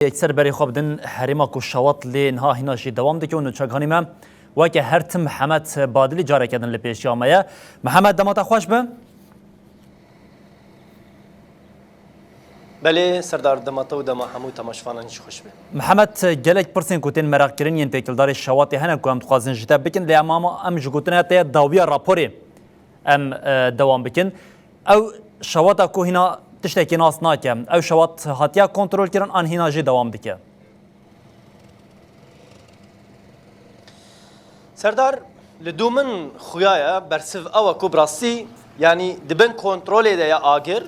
اکثر بری خواب دن حریما کو شوات لی نها هیناشی دوام دکه و چگانی ما و که هر تم محمد بادلی جاره کردن لپیش یامه محمد دمات خوش به بله سردار دمات و دم همو تماشفانانش خوش به محمد گلک پرسین کوتین مراق کردن ین پیکلدار شوات هنر کو ام تخازن جدا بکن لی امام ام جگوتنه تا داویا راپوری ام دوام بکن او شواتا کو هینا تشتکی ناس ناکم او شوات هاتیا کنترل کردن آن هینا جی دوام دکه سردار لدومن خویایا برسف او کوبراسی یعنی دبن کنترل ده یا آگر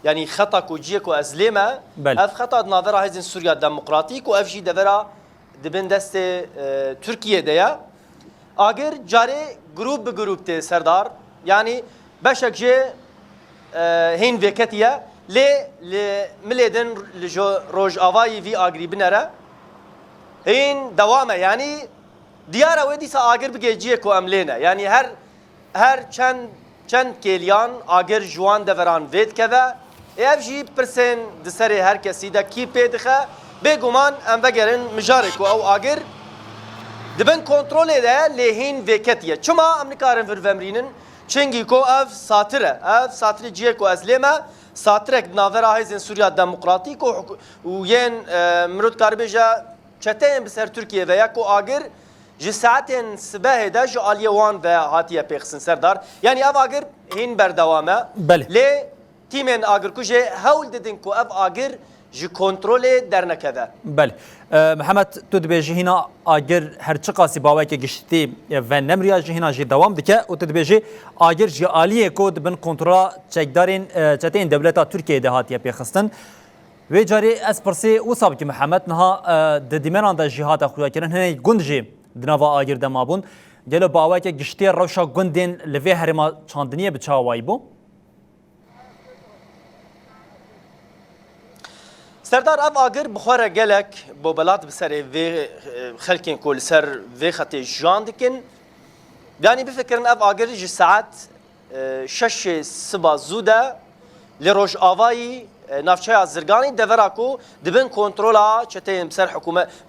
يعني خطا كوجيك وازليما اف خطا ناظرة هزن سوريا الديمقراطيك واف جي دفرا دبن دست تركيا ديا اگر جاري جروب بجروب تي سردار يعني باشك جي هين فيكتيا لي مليدن لجو روج افاي في اغري بنرا هين دوامه يعني ديارا ودي سا اگر بجيك واملينا يعني هر چند كيليان اگر جوان دفران فيت كذا اف جي برسن دسري هر کسی دا کی پیدخه بگومان ام بگرن مجارك او اگر دبن کنترول ده لهين وکتیه چما امریکارن ور ومرینن چنگی کو اف ساتره جیه کو ازلما ساترک ناورا هزن سوريا ديمقراطيك و ين مرود كاربيجا چتين بسر تركيا ويا کو اگر جي ساعتين سباه ده جو اليوان و هاتيه بيخسن سردار يعني اف اگر هين بردوامه لي تيمن اگر كوجي هول ددن كو اف اگر جي كنترول درنا كذا بله محمد تو دبیجی هینا اگر هر چه قاسی باوی که گشتی و نمریا جی هینا جی دوام دکه و تو دبیجی اگر جی عالیه کود بن کنترل چکدارین چتین دولتا ترکیه دهاتیه پیخستن و جاری از پرسی او صاحب که محمد نها ددیمن آن جهات خویا کردن هنی گند جی دنوا اگر دمابون جلو باوی که گشتی روشا گندین لوی هرما چاندنیه بچاوایی بو سردار اف اگر بخوره گلک بو بلات بسر وی خلکین کول سر وی خطی جان دکن يعني بفكرن اف اگر جي ساعات شش سبا زوده لروج آوایی نافچه زرگانی دفراکو دبن کنترولا چتیم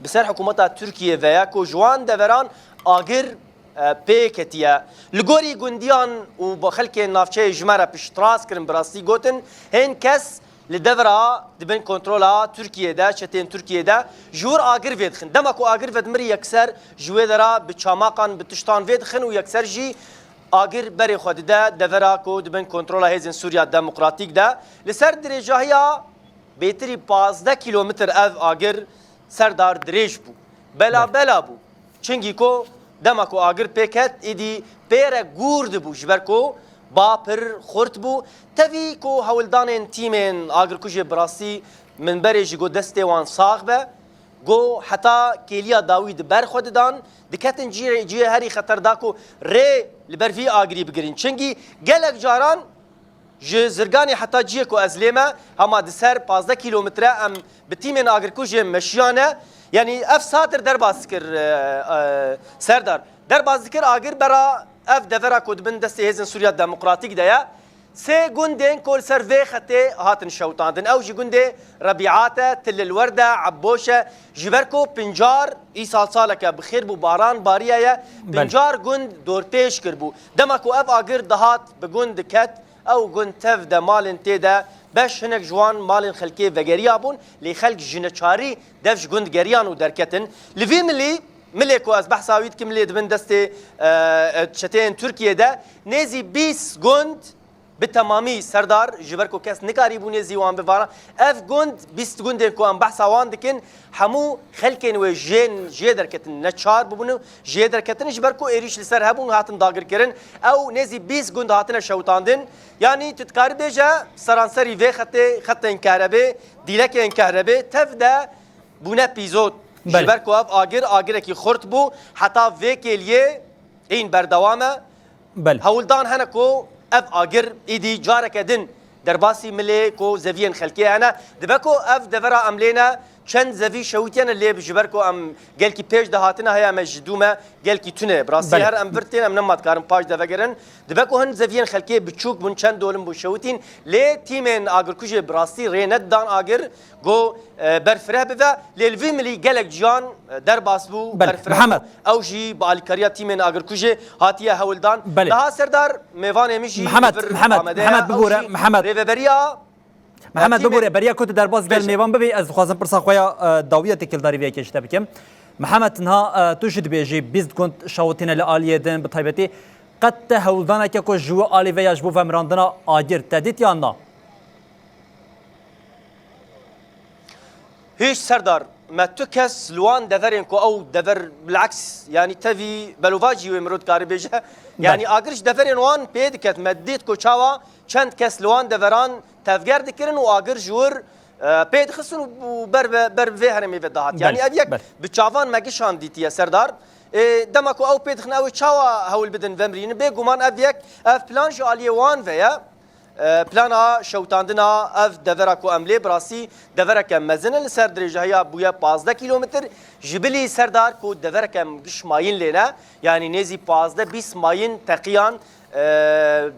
بسر حکومت ترکیه ویا کو جوان دوران اگر پیکتیه لگوری گندیان و با خلک نافچه جمره پشتراس کرن براستی گوتن هن کس لدورا دبن کنترولا ترکیه ده چتین ترکیه ده جور آگر ویدخن دمکو آگر ود مری یکسر جوه درا بچاماقان بتشتان ویدخن و یکسر جی آگر بری خود ده دورا کو دبن کنترولا هزن سوریا ديمقراطيك ده لسر درجاهیا بهتری 15 کیلومتر اف آگر سردار دریج بو بلا بو چنگی کو دمکو آگر پیکت ایدی پیره گورد بو جبرکو با پر خورت بو تفی کو هولدان تیمن آگر کجی براسی من برج گو دسته وان ساغ به گو حتی کلیا داوید بر خود دان دکتن جی هری خطر داکو ری لبرفی آگری بگرین چنگی گلک جاران جی زرگانی حتی جی کو ازلیمه هما دسر 15 کیلومتره ام بتیمن آگر کجی مشیانه یعنی اف ساتر در باز کر سردار در باز کر آگر برا اف دفرا کود بن دست هزن سوريا ديمقراطيك دايا سي گوندين كل سرفي خطي هاتن شوطاندن او جي گونده ربيعاته تل الورده عبوشه جبركو بنجار ايسال سالك بخير بو باران باريا بنجار گوند دور پیش کربو دمكو اف اگر دهات بگوند كت او گوند تف ده مالن تيدا باش هناك جوان مالن خلكي وگريا بون لي خلق جنچاري دفش گوند گريان و دركتن لفي ملك واز بحثاويت كم ليد من دستي شتين تركيا ده نزي 20 گوند بالتمامي سردار جبركو كاس نكاري بو نزي وان بفارا اف گوند 20 گوند كو ام بحثاوان دكن حمو خلكن و جين جيدر كتن نچار بونو جيدر كتن جبركو اريش لسر هبون هاتن داگر كرن او نزي 20 گوند هاتن شوطاندن يعني تتكار بيجا سرانسري في خط انكهربي ديلك انكهربي تفدا بونا بيزوت جبر کو اف آگر کی خورت بو حتی وکیلیه این بردوامه هولدان هنه کو اف آگر ایدی جارک دن در باسی ملی کو زوین خلکی انا دبکو اف دورا عملینا چند زوی شوتیان اللي بجبر کو ام گل کی پیش دهاتنا هيا مجدومه گل کی تونه براسي هر ام برتين ام نمات كارم باج دفگرن دبکو هن زویان خلکی بچوک بون چند دولم بو شوتین لی تیمن اگر کجه براسي رينت دان اگر گو برفره بفا للفي ملي گلک جان در باسبو برفره محمد او جي بالكاريا تيمن اگر كوجي هاتيه هولدان لها سردار ميفان ميجي محمد ببوره محمد ببوره بریا کوت در باز گل میوان ببی از خوازم پرسا خویا داویت کلداری وی کشته بکم محمد تنها توجد بیجی بیست كنت شاوتين لآلیه دن بطیبتی قد هولدان که کو جو آلی و یجبو و مراندنا آگر تدید یا نه هیچ سردار ما تكس لوان دفرين كو او دفر بالعكس يعني تفي بلوفاجي ومرود كاري بيجا يعني اقرش دفرين وان بيدكت مديت كو تشاوا چند كس لوان دفران تفجر دكرن واقر جور بيد خسن وبر في هرمي بدهات يعني ابيك بتشافان ما جشان ديتي سردار دمكو او بيد خنا او تشاوا هول بدن فمرين بيغمان ابيك اف بلان جو علي وان فيا پلانا شوتاندنا اف دورکو عمله براسی دورکم مزنه لسر درجه هيا بويا 15 کیلومتر جبلی سردار کو دورکم گش ماین لینا یعنی نزی 15 20 ماین تقیان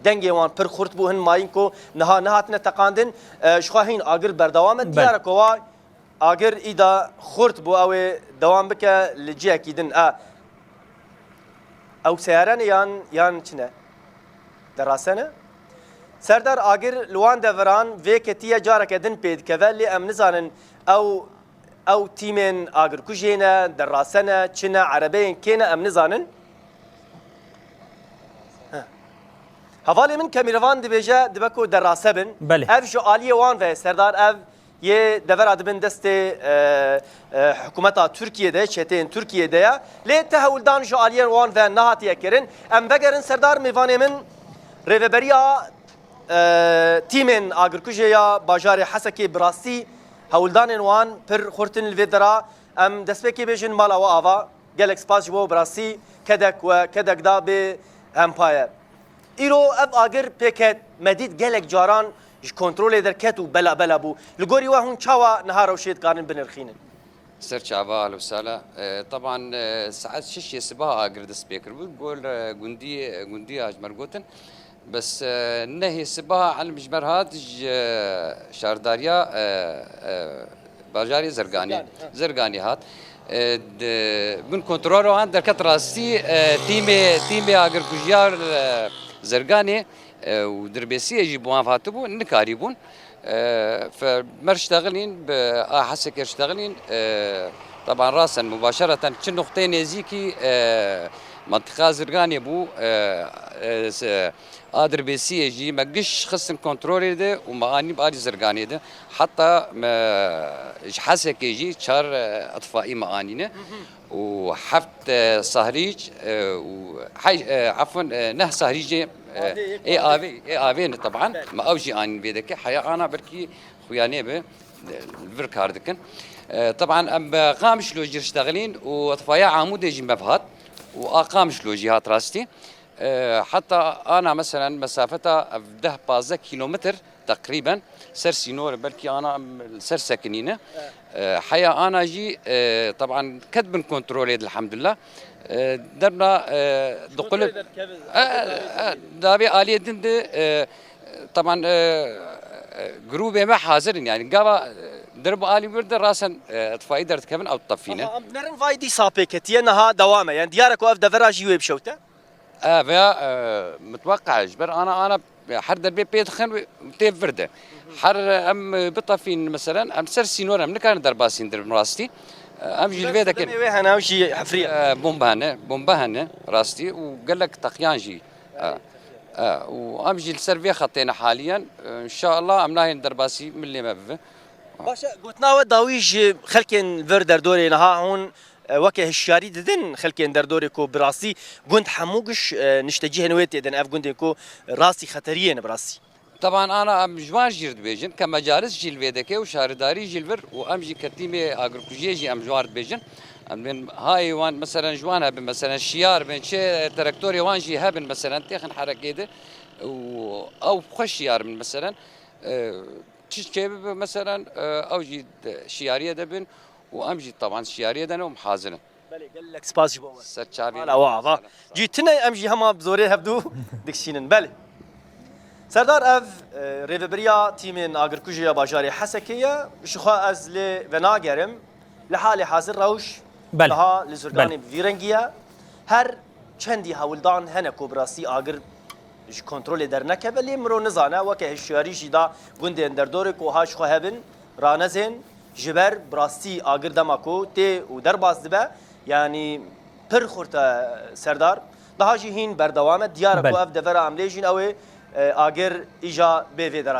دنگی وان پر خورت بو هن ماین کو نهاتنا تقاندن شخاهین اگر بردوام دیار کو اگر ایدا خورت بو او دوام بک لجی اكيدن او سيارن یان چنه دراسنه سردار آگر لوان دوران و کتیه جاره کدن پید که ولی ام نزانن او تیمن آگر کجینه دراسنه چنه عربین کینه ام نزانن حوالی من کمیروان دبیجه دبکو دراسه بن اف جو آلیه وان و سردار اف یه دور دبن دست حکومتا ترکیه ده چتین ترکیه ده لی تهولدان جو آلیه وان و نهاتیه کرن ام بگرن سردار میوانه من ریوبریا تیمن آگرکوژه یا باجار حسکی براسی هولدان وان پر خورتن الفدرا ام دسپکی بیشن مالا و آوا گل اکسپاس جو براسی کدک دا به امپایر ایرو اب آگر پیکت مدید گلک جاران کنترل در کتو بلا بو لگوری و هون چاوا نهار وشید کارن بنرخینن سر شعبا اهلا وسهلا طبعا ساعات شش صباح اقر دس بيكر بقول جندي اجمر قوتن بس نهي صباح على المجمر هاد شارداريا باجاري زرقاني هاد من كنترولو عند دركت راسي تيمي اقر كجيار زرقاني ودربيسي يجيبوها فاتبو نكاريبون فمرشتغلين بأحسك يشتغلين طبعا راسا مباشرة كل نقطتين يزيكي منطقة زرقاني بو قادر بيسي يجي ما قش خصن كنترولي ده ومغاني بقالي زرقاني ده حتى حسك يجي شار اطفائي مغانينا وحفت صهريج عفوا نه صهريجي اي افين طبعا ما اوجي ان بيدك حيا انا بركي خوياني به الفركاردكن طبعا ام قامش لو يشتغلين واطفايا عمود يجي مفهات واقامش لو جهات راستي حتى انا مثلا مسافتها 10 كيلومتر تقريبا سر سينور بلكي انا سر ساكنينه حيا انا جي طبعا كتب كنترول الحمد لله درنا دقل دابي آلية دند طبعا جروب ما حاضرين يعني قابا درب آلي برد راسا اطفائي درت كمان او تطفينا نرن فايدي صابيكتي انها دوامه يعني ديارك واف دفراجي ويب شوته متوقع جبر انا حر دربي بيت خن تيف فرده حر ام بطفين مثلا ام سر سينور ام كان درباسين درب راستي ام جلفي داك انا وشي حفريه بومبهن راستي وقال لك تقيانجي وامجي السيرفي خطينا حاليا ان شاء الله امناهي درباسي من اللي ما باشا قلتنا وداويج خلكن فردر دوري نها هون وكه الشاري ددن خلكن در دوري كو براسي قند حموقش نشتجيه نويت دن اف قند كو راسي خطريه براسي طبعا انا جوان جيرد بيجن كمجالس جيل فيدكي وشارداري جيلفر وامجي كتيمي اغركوجيجي ام جوارد بيجن من هاي وان مثلا جوانها مثلا شيار بين شي تراكتوري وان جي هابن مثلا تاخن حركه او خوش شيار من مثلا تشكي مثلا او جي شياريه دبن وامجي طبعا شياريه دنا ومحازنه بله قال لك سباس جبوا سرچاوی لا واضح جيتنا امجي هما بزوري هبدو دكشينن بله سردار اف ريفبريا تيمين اگر كوجيا باجاري حسكيه شخوا از لي وناگرم لحال حاضر روش بله. لها لزرگاني فيرنگيا هر چندی هولدان هنه کوبراسی اگر کنترل در نکه ولی مرو نزانه وکه هشیاری جدا گنده در دور کوهاش خو هبن رانزن جبر براستی اگر دماکو تی و در باز دبه یعنی پر خورتا سردار daha jî hîn berdewame diyar ku بله. ev devera emlê jîn ew ê ager îja bêvê dera